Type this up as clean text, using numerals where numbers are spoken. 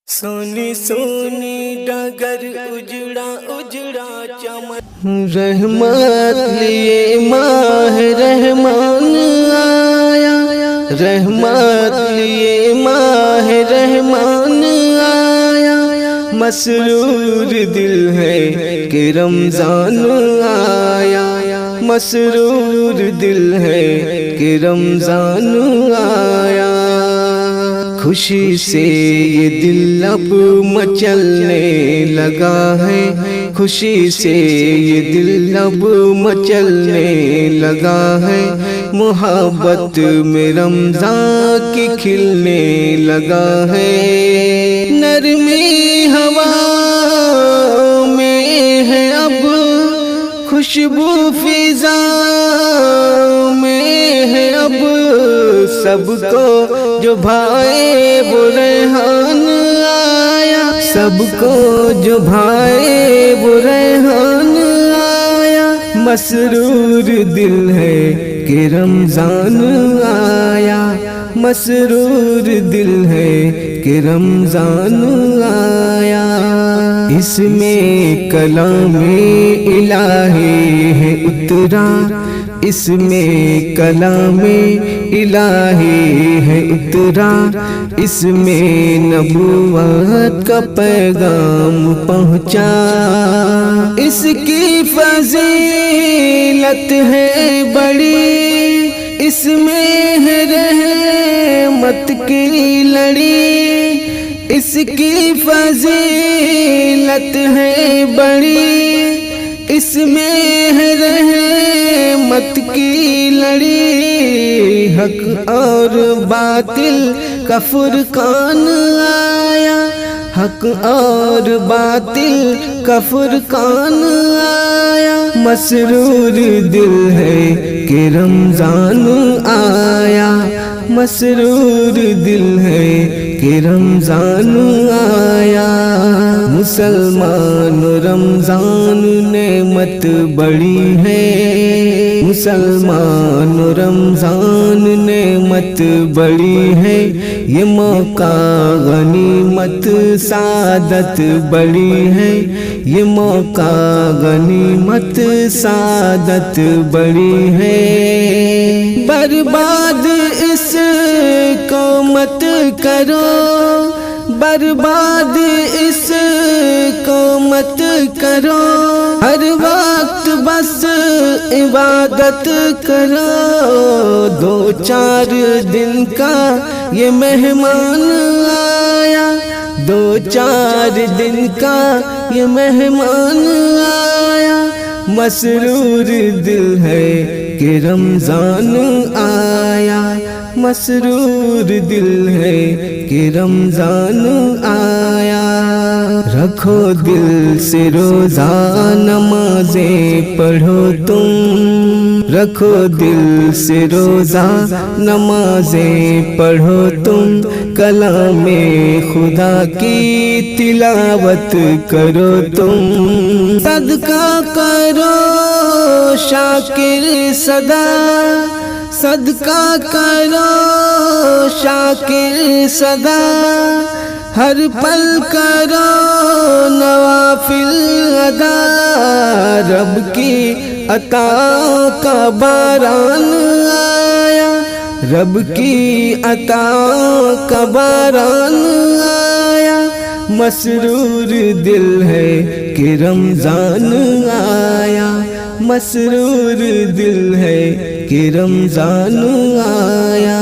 سونی سونی ڈگر اجڑا اجڑا چمن رحمت لیے ماہ رحمان آیا، رحمت لیے ماہ رحمان آیا، مسرور دل ہے کہ رمضان آیا، مسرور دل ہے کہ رمضان آیا۔ خوشی سے یہ دل اب مچلنے لگا ہے، خوشی سے یہ دل اب مچلنے لگا ہے، محبت میں رمضان کی کھلنے لگا ہے۔ نرمی ہوا میں ہے اب، خوشبو فضا میں ہے اب، سب کو جو بھائے وہ ریحان آیا، سب کو جو بھائے وہ ریحان آیا، مسرور دل ہے کہ رمضان آیا، مسرور دل ہے کہ رمضان آیا۔ اس میں کلام الہی ہے اترا، اس میں کلام الہی ہے اترا، اس میں نبوت کا پیغام پہنچا، اس کی فضیلت ہے بڑی، اس میں ہے رحمت کی لڑی، اس کی فضیلت ہے بڑی، اس میں ہے رحمت کی لڑی، حق اور باطل کا فرقان آیا، حق اور باطل کا فرقان آیا، مسرور دل ہے کہ رمضان آیا، مسرور دل ہے کہ رمضان آیا۔ مسلمان رمضان نعمت بڑی ہے، مسلمان رمضان نعمت بڑی ہے، یہ موقع غنیمت سعادت بڑی ہے، یہ موقع غنیمت سعادت بڑی ہے۔ برباد اس کو مت کرو، برباد اس کو مت کرو، ہر وقت بس عبادت کرو، دو چار دن کا یہ مہمان آیا، دو چار دن کا یہ مہمان آیا، مسرور دل ہے کہ رمضان آیا، مسرور دل ہے کہ رمضان آیا۔ رکھو دل سے روزہ نمازیں پڑھو تم، رکھو دل سے روزہ نمازیں پڑھو تم، کلام خدا کی تلاوت کرو تم، صدقہ کرو شاکر صدا، صدقہ کرو شاکر صدا، ہر پل کرو نوافل ادا، رب کی عطا کا باران آیا، رب کی عطا کا باران آیا، مسرور دل ہے کہ رمضان آیا، مسرور دل ہے کہ رمضان آیا۔